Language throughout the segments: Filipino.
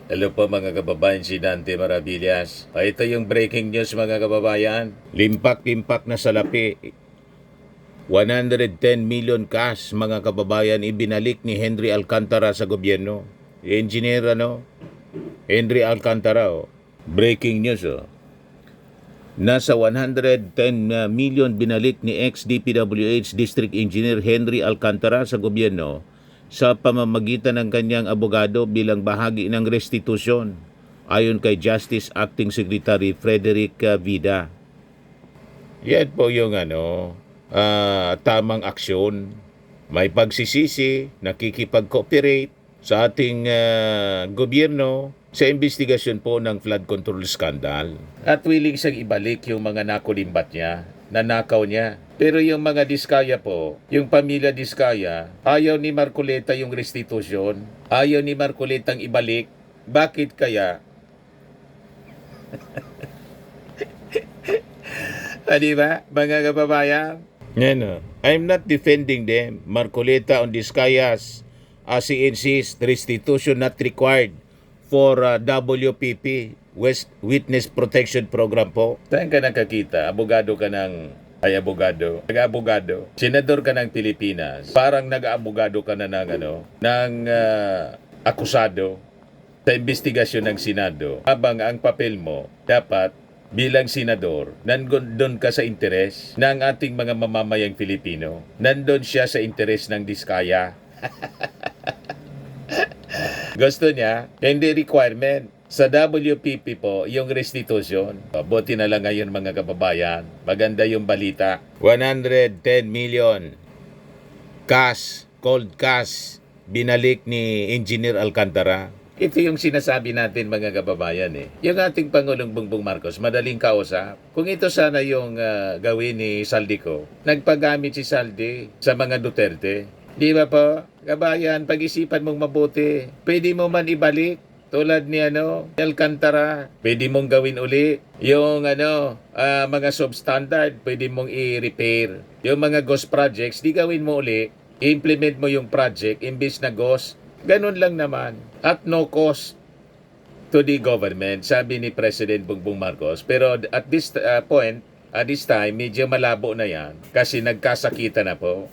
Hello po mga kababayan, si Dante Maravillas. Ito yung breaking news mga kababayan. Limpak-limpak na salapi. 110 million cash mga kababayan ibinalik ni Henry Alcantara sa gobyerno. Engineer Henry Alcantara Breaking news Nasa 110 million binalik ni ex-DPWH District Engineer Henry Alcantara sa gobyerno sa pamamagitan ng kanyang abogado bilang bahagi ng restitusyon, ayon kay Justice Acting Secretary Frederick Vida. Yan po yung tamang aksyon. May pagsisisi, nakikipag-cooperate sa ating gobyerno sa investigasyon po ng flood control scandal. At willing siyang ibalik yung mga nakulimbat niya, nanakaw niya. Pero yung mga Diskaya po, yung pamilya Diskaya, ayaw ni Marcoleta yung restitution, ayaw ni Marcoletang ibalik. Bakit kaya? Diba, mga kababayan? I'm not defending them. Marcoleta on Diskayas, as he insists, restitution not required for WPP, Witness Protection Program po. Saan ka nakakita? Abogado ka ng nag-abogado. Senador ka ng Pilipinas. Parang nag-abogado ka na ng akusado sa investigasyon ng Senado. Habang ang papel mo dapat bilang senador, nandun ka sa interes ng ating mga mamamayang Pilipino. Nandun siya sa interes ng Diskaya. Gusto niya, hindi requirement. Sa WPP po, yung restitution. Buti na lang ngayon mga kababayan. Maganda yung balita. 110 million cash, cold cash, binalik ni Engineer Alcantara. Ito yung sinasabi natin mga kababayan Yung ating Pangulong Bongbong Marcos, madaling kausap. Kung ito sana yung gawin ni Saldico, nagpagamit si Saldi sa mga Duterte. Di ba po? Kabayan, pag-isipan mong mabuti. Pwede mo man ibalik. Tulad ni Alcantara, pwede mong gawin uli. Yung mga substandard, pwede mong i-repair. Yung mga ghost projects, di gawin mo uli. I-implement mo yung project, imbis na ghost. Ganun lang naman. At no cost to the government, sabi ni President Bongbong Marcos. Pero at this point, at this time, medyo malabo na yan. Kasi nagkasakita na po.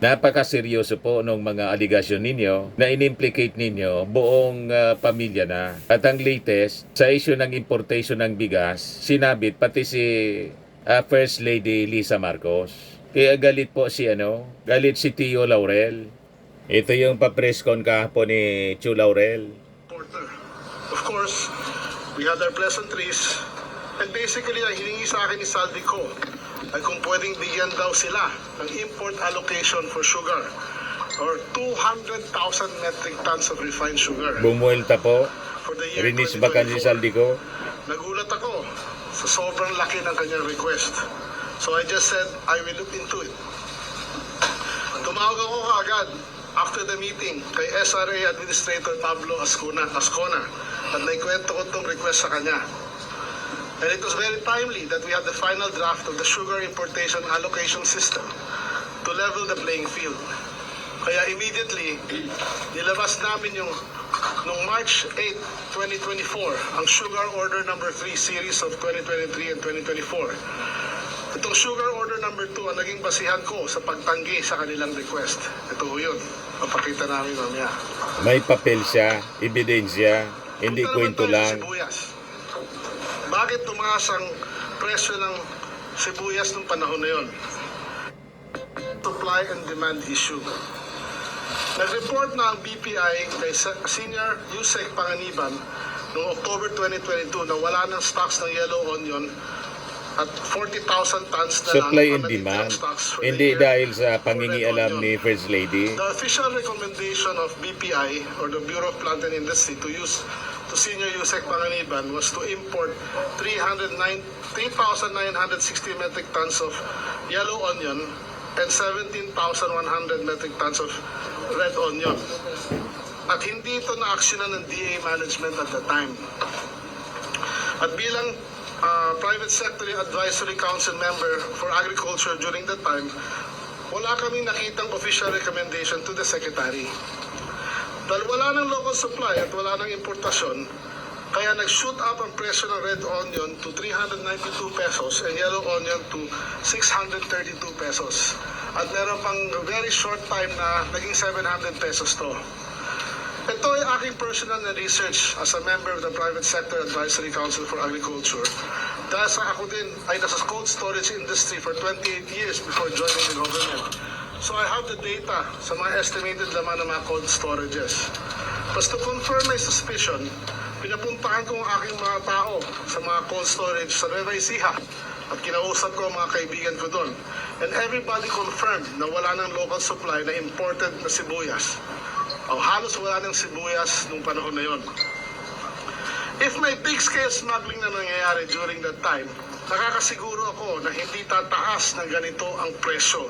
Napakaseryoso po ng mga aligasyon ninyo na in-implicate ninyo buong pamilya na. At ang latest, sa issue ng importation ng bigas, sinabit pati si First Lady Lisa Marcos. Kaya galit po galit si Tio Laurel. Ito yung pa-press con kahapon ni Tio Laurel. Of course, we had our pleasantries. And basically, ang hiningi sa akin ni Saldico ay kung pwedeng bigyan daw sila ng import allocation for sugar or 200,000 metric tons of refined sugar. Bumuelta po. For the year Rinis bakan si Saldico. Nagulat ako sa sobrang laki ng kanyang request. So I just said, I will look into it. Tumawag ako kaagad after the meeting kay SRA Administrator Pablo Ascona at naikwento ko itong request sa kanya. And it was very timely that we had the final draft of the sugar importation allocation system to level the playing field. Kaya immediately, nilabas namin yung noong March 8, 2024, ang Sugar Order Number 3 series of 2023 and 2024. Itong Sugar Order Number 2 ang naging basihan ko sa pagtanggi sa kanilang request. Ito yun. Papakita namin mamaya. May papel siya, ebidensya, hindi kwento lang. Sibuyas. Bakit tumaas ang presyo ng sibuyas nung panahon na yun? Supply and demand issue. Nag-report na ang BPI kay Senior Yusek Panganiban noong October 2022 na wala ng stocks ng yellow onion at 40,000 tons na Supply lang and demand. stocks for Hindi the year dahil sa pangingialam ni First Lady. The official recommendation of BPI or the Bureau of Plant and Industry to Senior Yusek Panganiban was to import 3,960 metric tons of yellow onion and 17,100 metric tons of red onion. At hindi ito na-actionan ng DA management at the time. At bilang Private Sector Advisory Council member for Agriculture during that time, wala kaming nakitang official recommendation to the Secretary. Dahil wala ng local supply at wala ng importasyon, kaya nag-shoot up ang presyo ng red onion to 392 pesos and yellow onion to 632 pesos. At meron pang very short time na naging 700 pesos to. Ito ay aking personal na research as a member of the Private Sector Advisory Council for Agriculture. Dahil sa ako din ay nasa cold storage industry for 28 years before joining the government. So I have the data sa mga estimated laman ng mga cold storages. Plus to confirm my suspicion, pinapuntahan ko ang aking mga tao sa mga cold storage sa Nueva Ecija at kinausap ko ang mga kaibigan ko doon. And everybody confirmed na wala ng local supply na imported na sibuyas. O halos wala ng sibuyas nung panahon na yon. If may big-scale smuggling na nangyayari during that time, nakakasiguro ako na hindi tataas ng ganito ang presyo.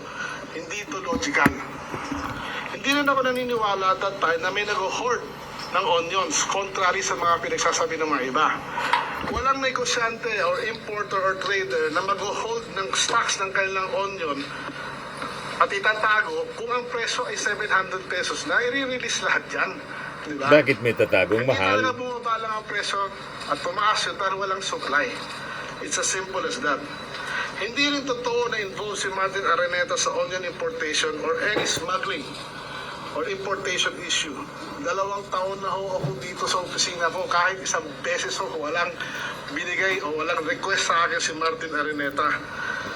Hindi ito logical. Hindi rin ako naniniwala at that time na may nag-hoard ng onions, contrary sa mga pinagsasabi ng mga iba. Walang negosyante or importer or trader na mag-hold ng stocks ng kanilang onion at itatago kung ang presyo ay 700 pesos na, i-release lahat yan. Diba? Bakit may tatagong Hindi mahal? talaga bumaba lang ang presyo at tumaas yun dahil walang supply. It's as simple as that. Hindi rin totoo na involved si Martin Araneta sa onion importation or any smuggling or importation issue. 2 taon na ho ako dito sa opisina ko, kahit isang beses ho walang binigay o walang request sa akin si Martin Araneta.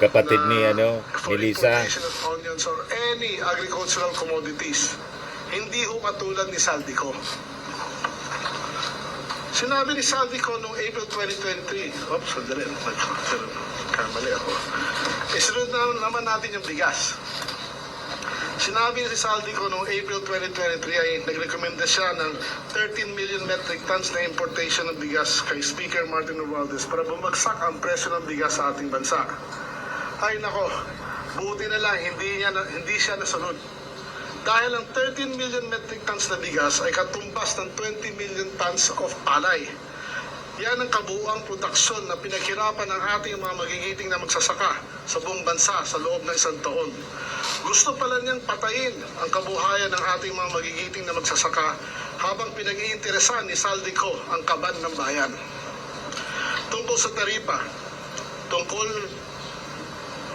Kapatid ni for ni Lisa. importation of onions or any agricultural commodities. Hindi ho katulad ni Saldico. Sinabi ni Saldico noong April 2023, oops, sandali, kamali ako. Isunod na naman natin yung bigas. Sinabi si Saldico noong April 2023 ay nagrekomenda siya ng 13 million metric tons na importation ng bigas kay Speaker Martin Romualdez para bumagsak ang presyo ng bigas sa ating bansa. Ay nako, buti na lang hindi siya nasunod. Dahil ang 13 million metric tons na bigas ay katumbas ng 20 million tons of palay. Yan ang kabuuang produksyon na pinaghirapan ng ating mga magigiting na magsasaka sa buong bansa sa loob ng 1 taon. Gusto pala niyang patayin ang kabuhayan ng ating mga magigiting na magsasaka habang pinag-iinteresan ni Saldico ang kaban ng bayan. Tungkol sa taripa,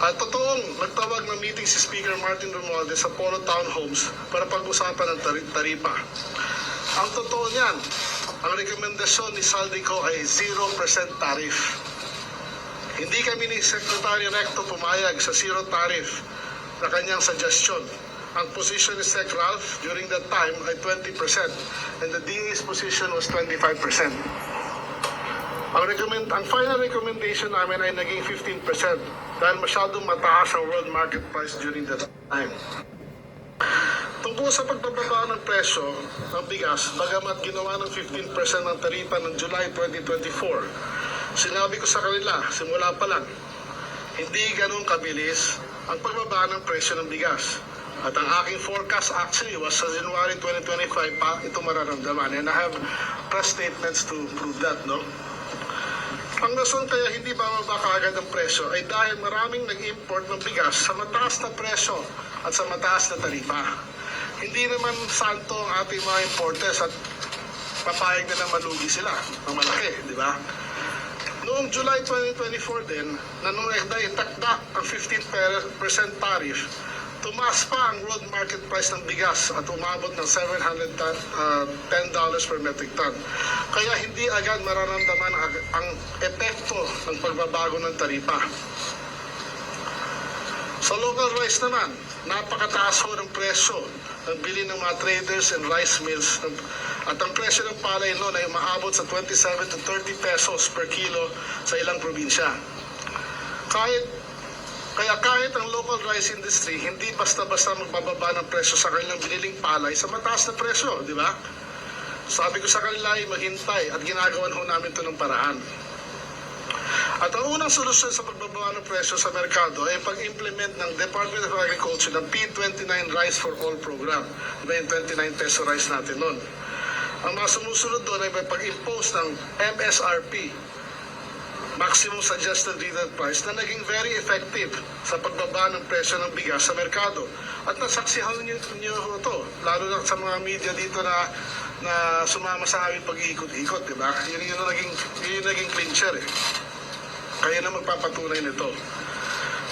totoong nagtawag ng meeting si Speaker Martin Romualdez sa Polo Town Homes para pag-usapan ng taripa. Ang totoo niyan, ang rekomendasyon ni Saldico ay 0% tariff. Hindi kami ni Secretary Recto pumayag sa zero tariff na kanyang suggestion. Ang position ni Sec Ralph during that time ay 20% and the DA's position was 25%. Ang final recommendation namin ay naging 15% dahil masyadong mataas ang world market price during that time. Tungkol sa pagbababa ng presyo ng bigas, bagamat ginawa ng 15% ng taripa ng July 2024, sinabi ko sa kanila, simula pa lang, hindi ganun kabilis ang pagbaba ng presyo ng bigas. At ang aking forecast actually was sa January 2025 pa ito mararamdaman. And I have press statements to prove that, no? Ang rason kaya hindi bababa kaagad ang presyo ay dahil maraming nag-import ng bigas sa mataas na presyo at sa mataas na taripa. Hindi naman santo ang ating mga importers at papayag na malugi sila ng malaki, di ba? Noong July 2024 din, na nung itakda ang 15% tariff, tumaas pa ang world market price ng bigas at umabot ng $710 per metric ton. Kaya hindi agad mararamdaman ang epekto ng pagbabago ng taripa. Sa local rice naman, napakataas ho ng presyo ng bili ng mga traders and rice mills at ang presyo ng palay noon ay umaabot sa 27 to 30 pesos per kilo sa ilang probinsya. Kaya kahit ang local rice industry, hindi basta-basta magbababa ng presyo sa kanilang biniling palay sa mataas na presyo, di ba? Sabi ko sa kanila ay maghintay at ginagawan ho namin ito ng paraan. At ang unang solusyon sa pagbababa ng presyo sa merkado ay pag-implement ng Department of Agriculture ng P29 Rice for All program. Diba yung 29 peso rice natin noon? Ang mga sumusunod doon ay pag-impose ng MSRP maximum suggested retail price na naging very effective sa pagbaba ng presyo ng bigas sa merkado. At nasaksihan niyo ito, lalo na sa mga media dito na sumama sa aming pag-iikot-ikot, di ba? Yun yung naging clincher eh. Kaya na magpapatunay nito.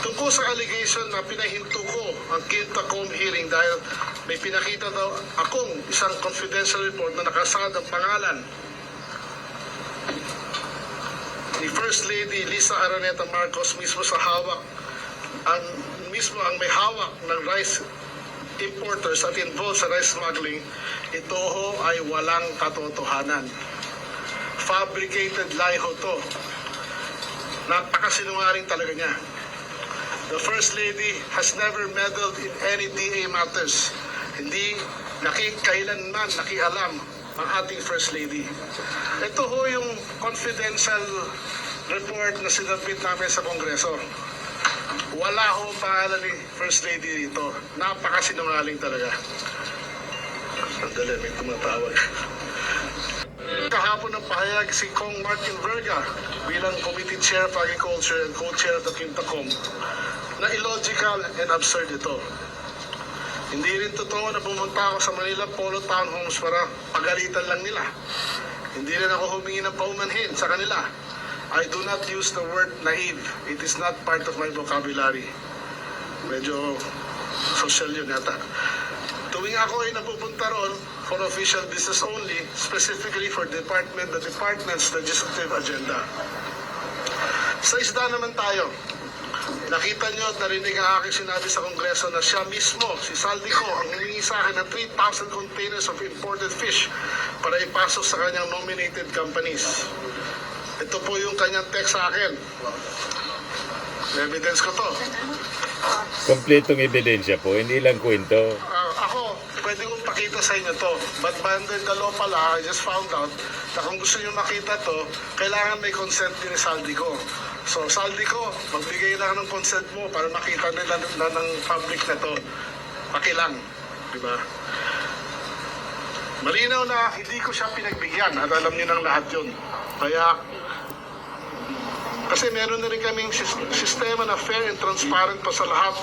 Tungkol sa allegation na pinahinto ko ang Quintacom hearing dahil may pinakita daw akong isang confidential report na nakasad ang pangalan ni First Lady Lisa Araneta Marcos mismo sa hawak, mismo ang may hawak ng rice importers at involved sa rice smuggling, ito ho ay walang katotohanan. Fabricated lie ho to. Napakasinungaling talaga niya. The First Lady has never meddled in any DA matters. Hindi kailanman nakialam ang ating First Lady. Ito ho yung confidential report na sinabit namin sa Kongreso. Wala ho pangalan ni First Lady dito. Napakasinungaling talaga. Sandali, may tumatawag. Kahapon ng pahayag si Kong Martin Verga bilang Committee Chair of Agriculture and Co-Chair of the Quintacom na illogical and absurd ito. Hindi rin totoo na pumunta ako sa Manila Polo Townhomes para pagalitan lang nila. Hindi rin ako humingi ng paumanhin sa kanila. I do not use the word naive. It is not part of my vocabulary. Medyo social yun yata. Tuwing ako ay napupunta ron for official business only, specifically for the department's legislative agenda. Sa isda naman tayo. Nakita nyo at narinig ang aking sinabi sa Kongreso na siya mismo, si Saldico, ang humingi sa akin ng 3,000 containers of imported fish para ipasok sa kanyang nominated companies. Ito po yung kanyang text sa akin. Evidence ko to. Kompletong ebidensya po, hindi lang kwento. Ako, pwede kong pakita sa inyo to. But under the law pala, I just found out na kung gusto nyo makita to, kailangan may consent din ni Saldico. So, Saldico, magbigay lang ng consent mo para makita nila ng public na to. Pakilang. Diba? Malinaw na hindi ko siya pinagbigyan at alam niyo ng lahat yun. Kaya, kasi meron na rin kaming sistema na fair and transparent pa sa lahat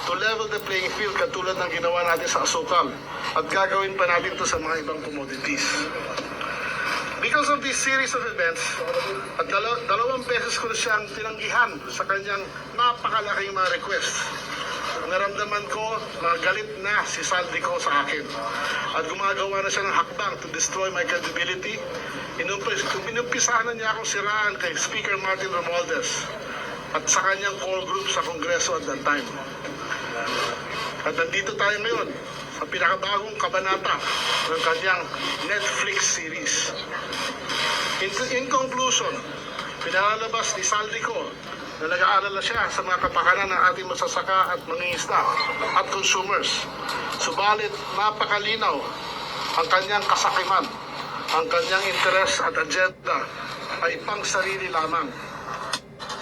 to level the playing field katulad ng ginawa natin sa asukal. At gagawin pa natin to sa mga ibang commodities. Because of this series of events, at dalawang beses ko na siyang tinanggihan sa kanyang napakalaking mga request. Naramdaman ko na galit na si Saldico sa akin. At gumagawa na siya ng hakbang to destroy my credibility. Inumpisahan na niya akong siraan kay Speaker Martin Romualdez at sa kanyang core group sa Kongreso at that time. At nandito tayo ngayon sa pinakabagong kabanata ng kanyang Netflix series. In conclusion, pinalalabas ni Saldico na nag-aalala siya sa mga kapakanan ng ating masasaka at mangingisda at consumers. Subalit napakalinaw ang kanyang kasakiman, ang kanyang interes at agenda ay pang sarili lamang,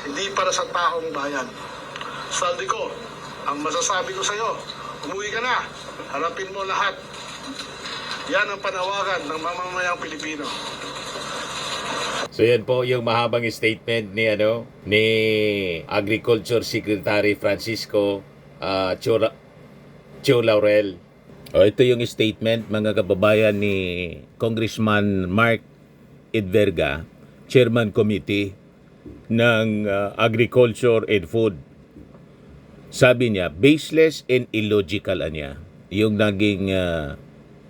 hindi para sa taong bayan. Saldico, ang masasabi ko sa iyo, umuwi ka na, harapin mo lahat. Yan ang panawagan ng mamamayang Pilipino. So yan po yung mahabang statement ni Agriculture Secretary Francisco Chu Laurel. Ito yung statement mga kababayan ni Congressman Mark Edverga, Chairman Committee ng Agriculture and Food. Sabi niya, baseless and illogical niya yung naging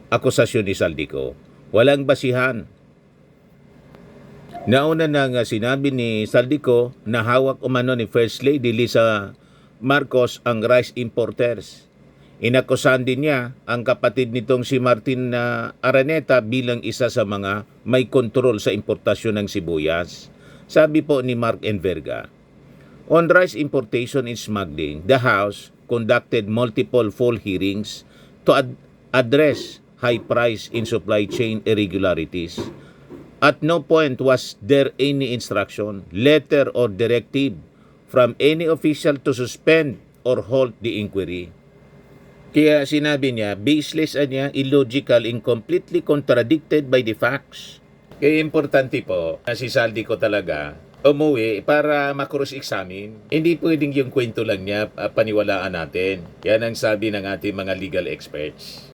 akusasyon ni Saldico. Walang basihan. Nauna nang sinabi ni Saldico na hawak umano ni First Lady Lisa Marcos ang rice importers. Inakusahan din niya ang kapatid nitong si Martin Araneta bilang isa sa mga may kontrol sa importasyon ng sibuyas. Sabi po ni Mark Enverga, on rice importation and smuggling, the House conducted multiple full hearings to address high price in supply chain irregularities. At no point was there any instruction, letter or directive from any official to suspend or halt the inquiry. Kaya sinabi niya, baseless niya, illogical and completely contradicted by the facts. Kaya importante po na si Saldico talaga umuwi para makross-examine. Hindi pwedeng yung kwento lang niya paniwalaan natin. Yan ang sabi ng ating mga legal experts.